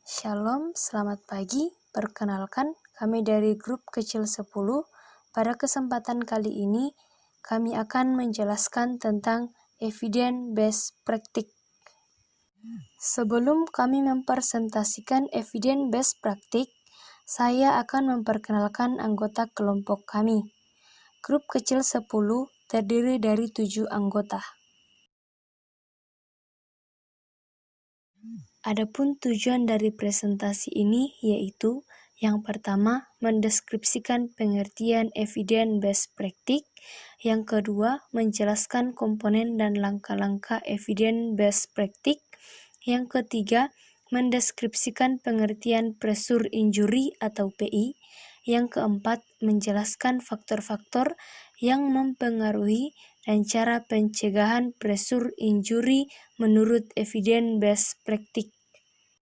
Shalom, selamat pagi. Perkenalkan, kami dari grup kecil 10. Pada kesempatan kali ini, kami akan menjelaskan tentang evidence-based practice. Sebelum kami mempresentasikan evidence-based practice, saya akan memperkenalkan anggota kelompok kami. Grup kecil 10 terdiri dari 7 anggota. Adapun tujuan dari presentasi ini yaitu yang pertama, mendeskripsikan pengertian evidence-based practice. Yang kedua, menjelaskan komponen dan langkah-langkah evidence-based practice. Yang ketiga, mendeskripsikan pengertian pressure injury atau PI. Yang keempat, menjelaskan faktor-faktor yang mempengaruhi dan cara pencegahan pressure injury menurut evidence-based practice.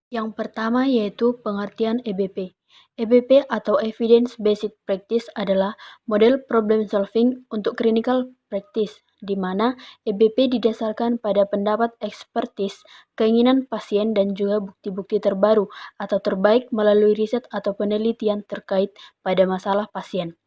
Yang pertama yaitu pengertian EBP. EBP atau Evidence-Based Practice adalah model problem solving untuk clinical practice, di mana EBP didasarkan pada pendapat ekspertis, keinginan pasien, dan juga bukti-bukti terbaru atau terbaik melalui riset atau penelitian terkait pada masalah pasien.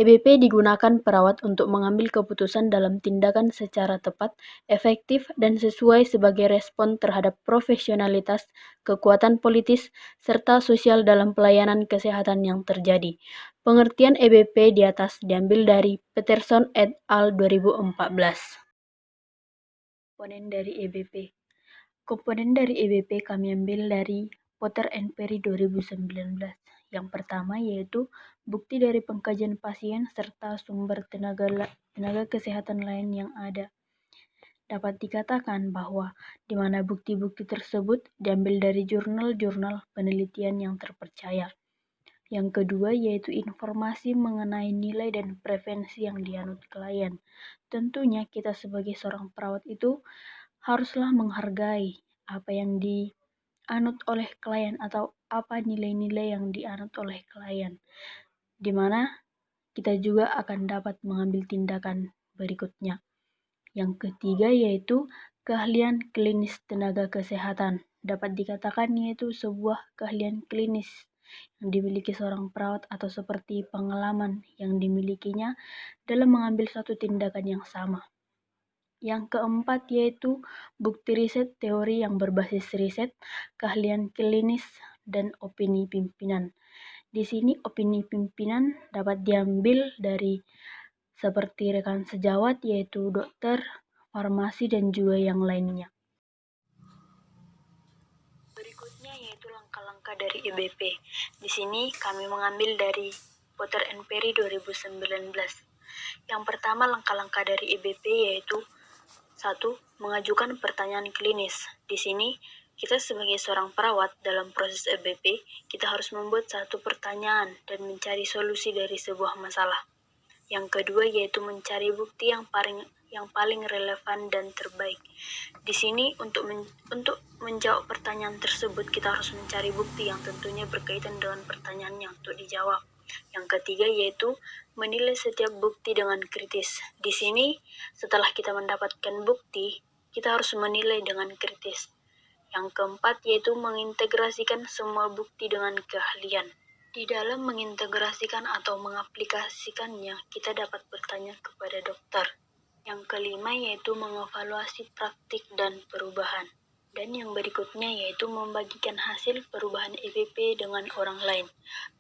EBP digunakan perawat untuk mengambil keputusan dalam tindakan secara tepat, efektif, dan sesuai sebagai respon terhadap profesionalitas, kekuatan politis, serta sosial dalam pelayanan kesehatan yang terjadi. Pengertian EBP di atas diambil dari Peterson et al. 2014. Komponen dari EBP. Komponen dari EBP kami ambil dari Potter and Perry 2019. Yang pertama yaitu bukti dari pengkajian pasien serta sumber tenaga kesehatan lain yang ada. Dapat dikatakan bahwa di mana bukti-bukti tersebut diambil dari jurnal-jurnal penelitian yang terpercaya. Yang kedua yaitu informasi mengenai nilai dan preferensi yang dianut klien. Tentunya kita sebagai seorang perawat itu haruslah menghargai apa yang dianut oleh klien atau apa nilai-nilai yang dianut oleh klien, di mana kita juga akan dapat mengambil tindakan berikutnya. Yang ketiga yaitu keahlian klinis tenaga kesehatan. Dapat dikatakan yaitu sebuah keahlian klinis yang dimiliki seorang perawat atau seperti pengalaman yang dimilikinya dalam mengambil suatu tindakan yang sama. Yang keempat yaitu bukti riset teori yang berbasis riset, keahlian klinis, dan opini pimpinan. Di sini opini pimpinan dapat diambil dari seperti rekan sejawat yaitu dokter, farmasi, dan juga yang lainnya. Berikutnya yaitu langkah-langkah dari EBP. Di sini kami mengambil dari Potter and Perry 2019. Yang pertama langkah-langkah dari EBP yaitu 1. Mengajukan pertanyaan klinis. Di sini, kita sebagai seorang perawat dalam proses EBP, kita harus membuat satu pertanyaan dan mencari solusi dari sebuah masalah. Yang kedua yaitu mencari bukti yang paling relevan dan terbaik. Di sini untuk menjawab pertanyaan tersebut, kita harus mencari bukti yang tentunya berkaitan dengan pertanyaannya untuk dijawab. Yang ketiga yaitu menilai setiap bukti dengan kritis. Di sini, setelah kita mendapatkan bukti, kita harus menilai dengan kritis. Yang keempat yaitu mengintegrasikan semua bukti dengan keahlian. Di dalam mengintegrasikan atau mengaplikasikannya, kita dapat bertanya kepada dokter. Yang kelima yaitu mengevaluasi praktik dan perubahan. Dan yang berikutnya yaitu membagikan hasil perubahan EBP dengan orang lain.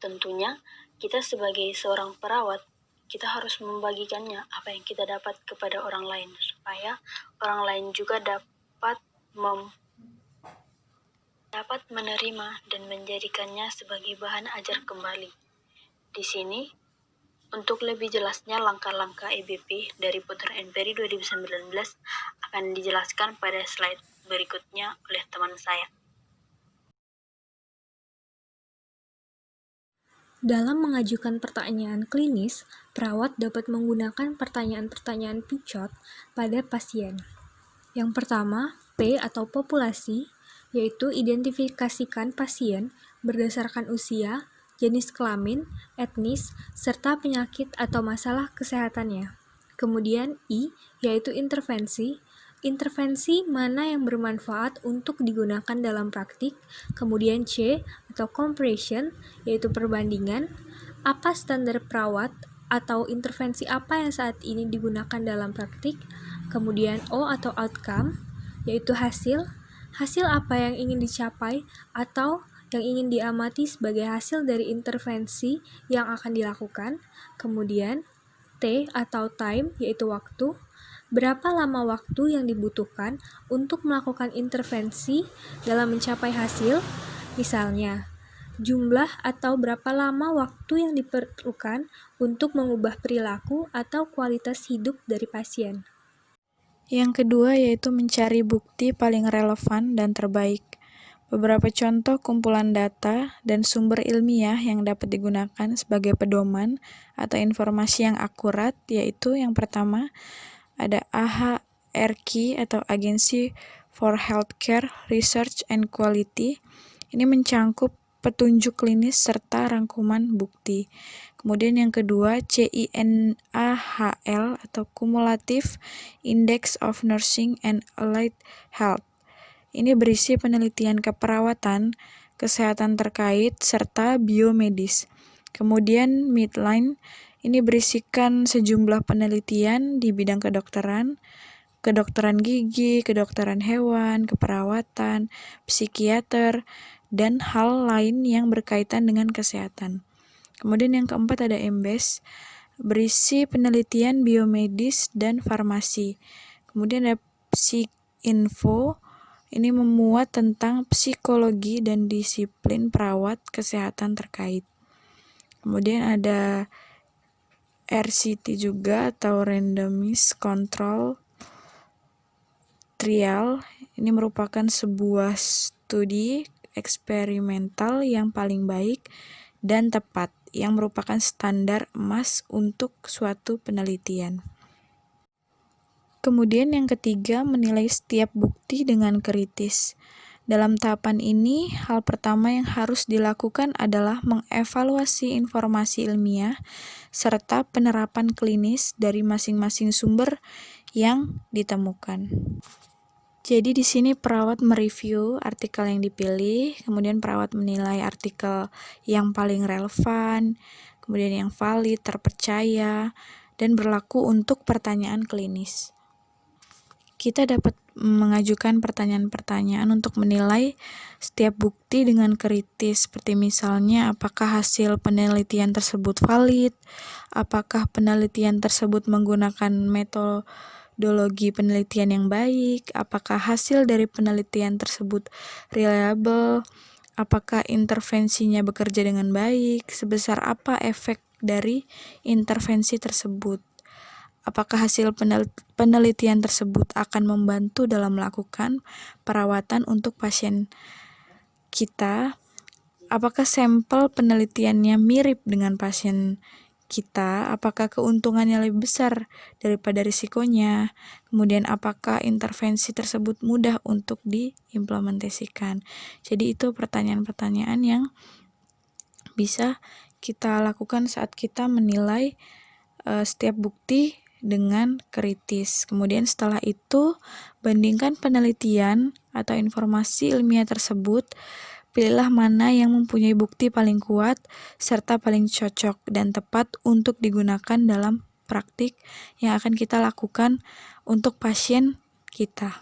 Tentunya, kita sebagai seorang perawat, kita harus membagikannya apa yang kita dapat kepada orang lain, supaya orang lain juga dapat menerima dan menjadikannya sebagai bahan ajar kembali. Di sini, untuk lebih jelasnya langkah-langkah EBP dari Potter and Perry 2019 akan dijelaskan pada slide berikutnya oleh teman saya. Dalam mengajukan pertanyaan klinis, perawat dapat menggunakan pertanyaan-pertanyaan picot pada pasien. Yang pertama, P atau populasi, yaitu identifikasikan pasien berdasarkan usia, jenis kelamin, etnis, serta penyakit atau masalah kesehatannya. Kemudian I, yaitu intervensi, intervensi mana yang bermanfaat untuk digunakan dalam praktik, kemudian C atau comparison, yaitu perbandingan, apa standar perawat atau intervensi apa yang saat ini digunakan dalam praktik, kemudian O atau outcome, yaitu hasil apa yang ingin dicapai atau yang ingin diamati sebagai hasil dari intervensi yang akan dilakukan, kemudian T atau time, yaitu waktu, berapa lama waktu yang dibutuhkan untuk melakukan intervensi dalam mencapai hasil, misalnya jumlah atau berapa lama waktu yang diperlukan untuk mengubah perilaku atau kualitas hidup dari pasien. Yang kedua yaitu mencari bukti paling relevan dan terbaik. Beberapa contoh kumpulan data dan sumber ilmiah yang dapat digunakan sebagai pedoman atau informasi yang akurat yaitu yang pertama ada AHRQ atau Agency for Healthcare Research and Quality. Ini mencangkup petunjuk klinis serta rangkuman bukti. Kemudian yang kedua CINAHL atau Cumulative Index of Nursing and Allied Health. Ini berisi penelitian keperawatan, kesehatan terkait, serta biomedis. Kemudian Midline, ini berisikan sejumlah penelitian di bidang kedokteran gigi, kedokteran hewan, keperawatan, psikiater, dan hal lain yang berkaitan dengan kesehatan. Kemudian yang keempat ada MBES, berisi penelitian biomedis dan farmasi. Kemudian ada Psikinfo, ini memuat tentang psikologi dan disiplin perawat kesehatan terkait. Kemudian ada RCT juga atau Randomized Control Trial. Ini merupakan sebuah studi eksperimental yang paling baik dan tepat, yang merupakan standar emas untuk suatu penelitian. Kemudian yang ketiga, menilai setiap bukti dengan kritis. Dalam tahapan ini, hal pertama yang harus dilakukan adalah mengevaluasi informasi ilmiah serta penerapan klinis dari masing-masing sumber yang ditemukan. Jadi di sini perawat mereview artikel yang dipilih, kemudian perawat menilai artikel yang paling relevan, kemudian yang valid, terpercaya, dan berlaku untuk pertanyaan klinis. Kita dapat mengajukan pertanyaan-pertanyaan untuk menilai setiap bukti dengan kritis, seperti misalnya apakah hasil penelitian tersebut valid, apakah penelitian tersebut menggunakan metodologi penelitian yang baik, apakah hasil dari penelitian tersebut reliable, apakah intervensinya bekerja dengan baik, sebesar apa efek dari intervensi tersebut. Apakah hasil penelitian tersebut akan membantu dalam melakukan perawatan untuk pasien kita? Apakah sampel penelitiannya mirip dengan pasien kita? Apakah keuntungannya lebih besar daripada risikonya? Kemudian apakah intervensi tersebut mudah untuk diimplementasikan? Jadi itu pertanyaan-pertanyaan yang bisa kita lakukan saat kita menilai setiap bukti dengan kritis. Kemudian setelah itu, bandingkan penelitian atau informasi ilmiah tersebut, pilihlah mana yang mempunyai bukti paling kuat serta paling cocok dan tepat untuk digunakan dalam praktik yang akan kita lakukan untuk pasien kita.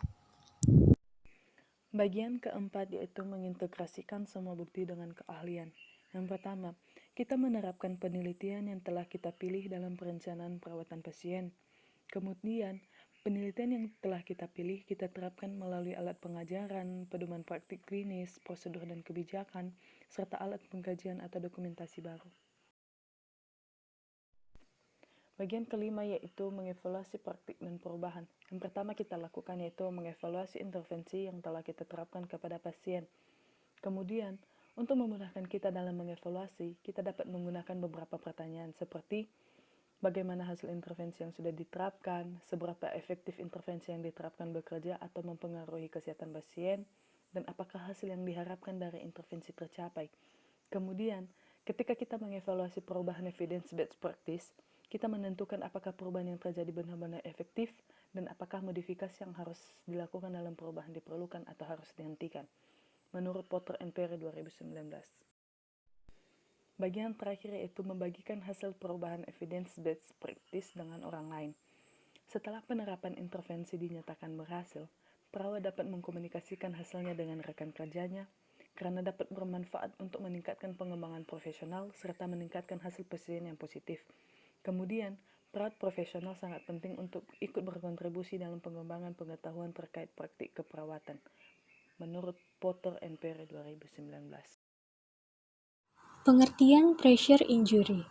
Bagian keempat yaitu mengintegrasikan semua bukti dengan keahlian. Yang pertama, kita menerapkan penelitian yang telah kita pilih dalam perencanaan perawatan pasien. Kemudian, penelitian yang telah kita pilih kita terapkan melalui alat pengajaran, pedoman praktik klinis, prosedur dan kebijakan, serta alat pengkajian atau dokumentasi baru. Bagian kelima yaitu mengevaluasi praktik dan perubahan. Yang pertama kita lakukan yaitu mengevaluasi intervensi yang telah kita terapkan kepada pasien. Kemudian, untuk memudahkan kita dalam mengevaluasi, kita dapat menggunakan beberapa pertanyaan seperti bagaimana hasil intervensi yang sudah diterapkan, seberapa efektif intervensi yang diterapkan bekerja atau mempengaruhi kesehatan pasien, dan apakah hasil yang diharapkan dari intervensi tercapai. Kemudian, ketika kita mengevaluasi perubahan evidence-based practice, kita menentukan apakah perubahan yang terjadi benar-benar efektif dan apakah modifikasi yang harus dilakukan dalam perubahan diperlukan atau harus dihentikan, menurut Potter and Perry 2019. Bagian terakhir yaitu membagikan hasil perubahan evidence-based practice dengan orang lain. Setelah penerapan intervensi dinyatakan berhasil, perawat dapat mengkomunikasikan hasilnya dengan rekan kerjanya karena dapat bermanfaat untuk meningkatkan pengembangan profesional serta meningkatkan hasil pasien yang positif. Kemudian, perawat profesional sangat penting untuk ikut berkontribusi dalam pengembangan pengetahuan terkait praktik keperawatan, menurut Potter and Perry 2019. Pengertian pressure injury.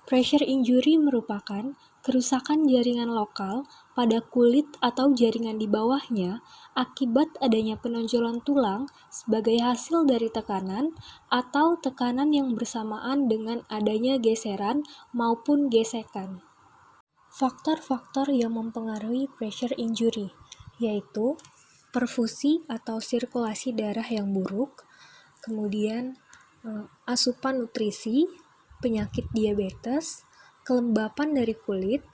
Pressure injury merupakan kerusakan jaringan lokal pada kulit atau jaringan di bawahnya akibat adanya penonjolan tulang sebagai hasil dari tekanan atau tekanan yang bersamaan dengan adanya geseran maupun gesekan. Faktor-faktor yang mempengaruhi pressure injury yaitu perfusi atau sirkulasi darah yang buruk, kemudian asupan nutrisi, penyakit diabetes, kelembapan dari kulit,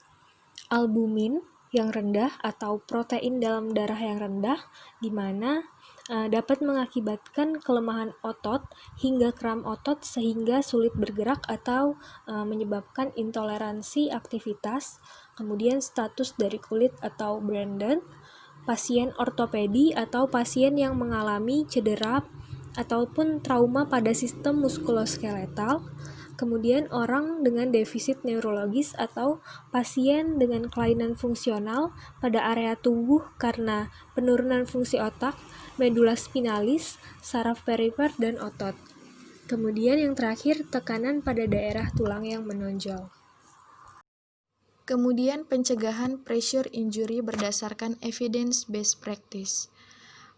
albumin yang rendah atau protein dalam darah yang rendah, di mana dapat mengakibatkan kelemahan otot hingga kram otot sehingga sulit bergerak atau menyebabkan intoleransi aktivitas, kemudian status dari kulit atau branded, pasien ortopedi atau pasien yang mengalami cedera ataupun trauma pada sistem muskuloskeletal, kemudian orang dengan defisit neurologis atau pasien dengan kelainan fungsional pada area tubuh karena penurunan fungsi otak, medula spinalis, saraf perifer, dan otot. Kemudian yang terakhir, tekanan pada daerah tulang yang menonjol. Kemudian pencegahan pressure injury berdasarkan evidence-based practice.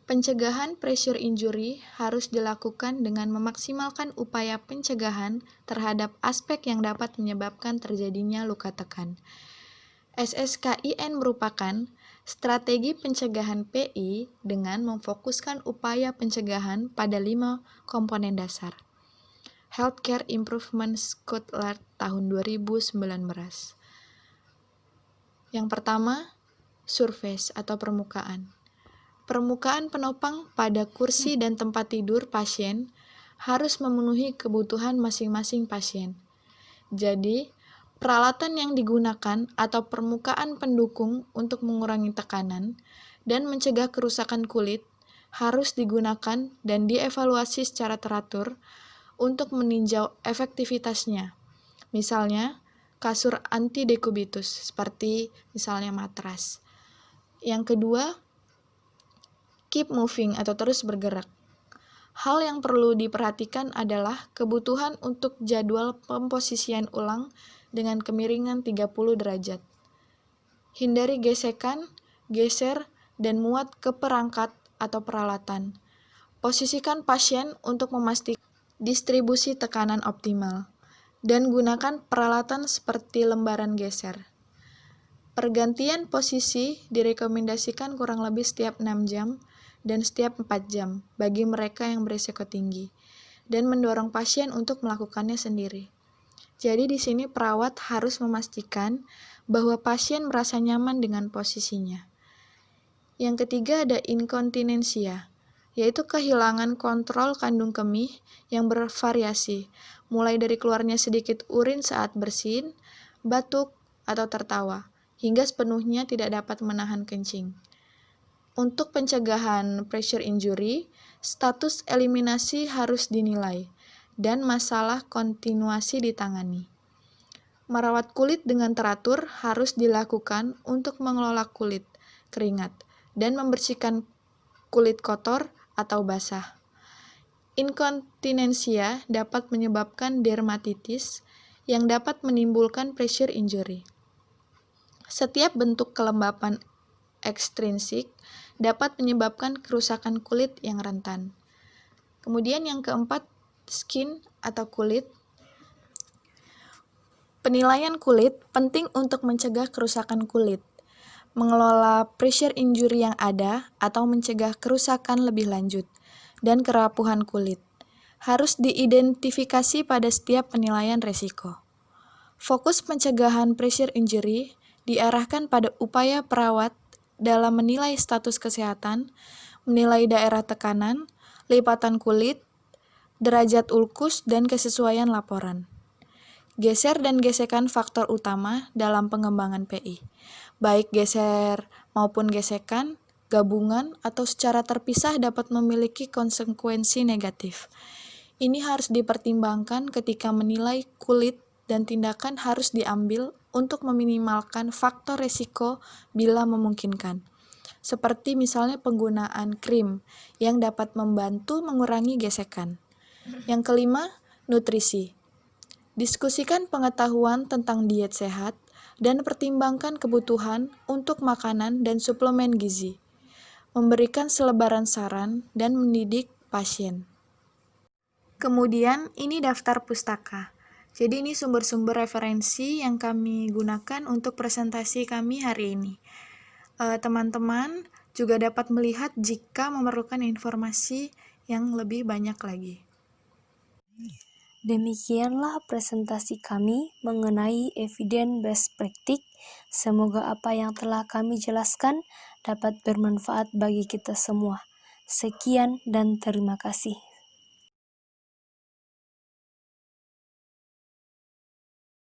Pencegahan pressure injury harus dilakukan dengan memaksimalkan upaya pencegahan terhadap aspek yang dapat menyebabkan terjadinya luka tekan. SSKIN merupakan strategi pencegahan PI dengan memfokuskan upaya pencegahan pada 5 komponen dasar. Healthcare Improvement Scotland tahun 2019. Yang pertama, surface atau permukaan. Permukaan penopang pada kursi dan tempat tidur pasien harus memenuhi kebutuhan masing-masing pasien. Jadi, peralatan yang digunakan atau permukaan pendukung untuk mengurangi tekanan dan mencegah kerusakan kulit harus digunakan dan dievaluasi secara teratur untuk meninjau efektivitasnya. Misalnya, kasur anti-dekubitus seperti misalnya matras. Yang kedua, keep moving atau terus bergerak. Hal yang perlu diperhatikan adalah kebutuhan untuk jadwal pemposisian ulang dengan kemiringan 30 derajat. Hindari gesekan, geser, dan muat ke perangkat atau peralatan. Posisikan pasien untuk memastikan distribusi tekanan optimal, dan gunakan peralatan seperti lembaran geser. Pergantian posisi direkomendasikan kurang lebih setiap 6 jam dan setiap 4 jam bagi mereka yang berisiko tinggi, dan mendorong pasien untuk melakukannya sendiri. Jadi di sini perawat harus memastikan bahwa pasien merasa nyaman dengan posisinya. Yang ketiga ada inkontinensia, yaitu kehilangan kontrol kandung kemih yang bervariasi, mulai dari keluarnya sedikit urin saat bersin, batuk, atau tertawa, hingga sepenuhnya tidak dapat menahan kencing. Untuk pencegahan pressure injury, status eliminasi harus dinilai, dan masalah kontinuasi ditangani. Merawat kulit dengan teratur harus dilakukan untuk mengelola kulit, keringat, dan membersihkan kulit kotor atau basah. Inkontinensia dapat menyebabkan dermatitis yang dapat menimbulkan pressure injury. Setiap bentuk kelembapan ekstrinsik dapat menyebabkan kerusakan kulit yang rentan. Kemudian yang keempat, skin atau kulit. Penilaian kulit penting untuk mencegah kerusakan kulit, mengelola pressure injury yang ada atau mencegah kerusakan lebih lanjut, dan kerapuhan kulit. Harus diidentifikasi pada setiap penilaian resiko. Fokus pencegahan pressure injury diarahkan pada upaya perawat dalam menilai status kesehatan, menilai daerah tekanan, lipatan kulit, derajat ulkus, dan kesesuaian laporan. Geser dan gesekan faktor utama dalam pengembangan PI, baik geser maupun gesekan, gabungan, atau secara terpisah dapat memiliki konsekuensi negatif. Ini harus dipertimbangkan ketika menilai kulit dan tindakan harus diambil untuk meminimalkan faktor risiko bila memungkinkan. Seperti misalnya penggunaan krim yang dapat membantu mengurangi gesekan. Yang kelima, nutrisi. Diskusikan pengetahuan tentang diet sehat dan pertimbangkan kebutuhan untuk makanan dan suplemen gizi. Memberikan selebaran saran dan mendidik pasien. Kemudian, ini daftar pustaka. Jadi ini sumber-sumber referensi yang kami gunakan untuk presentasi kami hari ini. Teman-teman juga dapat melihat jika memerlukan informasi yang lebih banyak lagi. Demikianlah presentasi kami mengenai evidence-based practice. Semoga apa yang telah kami jelaskan dapat bermanfaat bagi kita semua. Sekian dan terima kasih.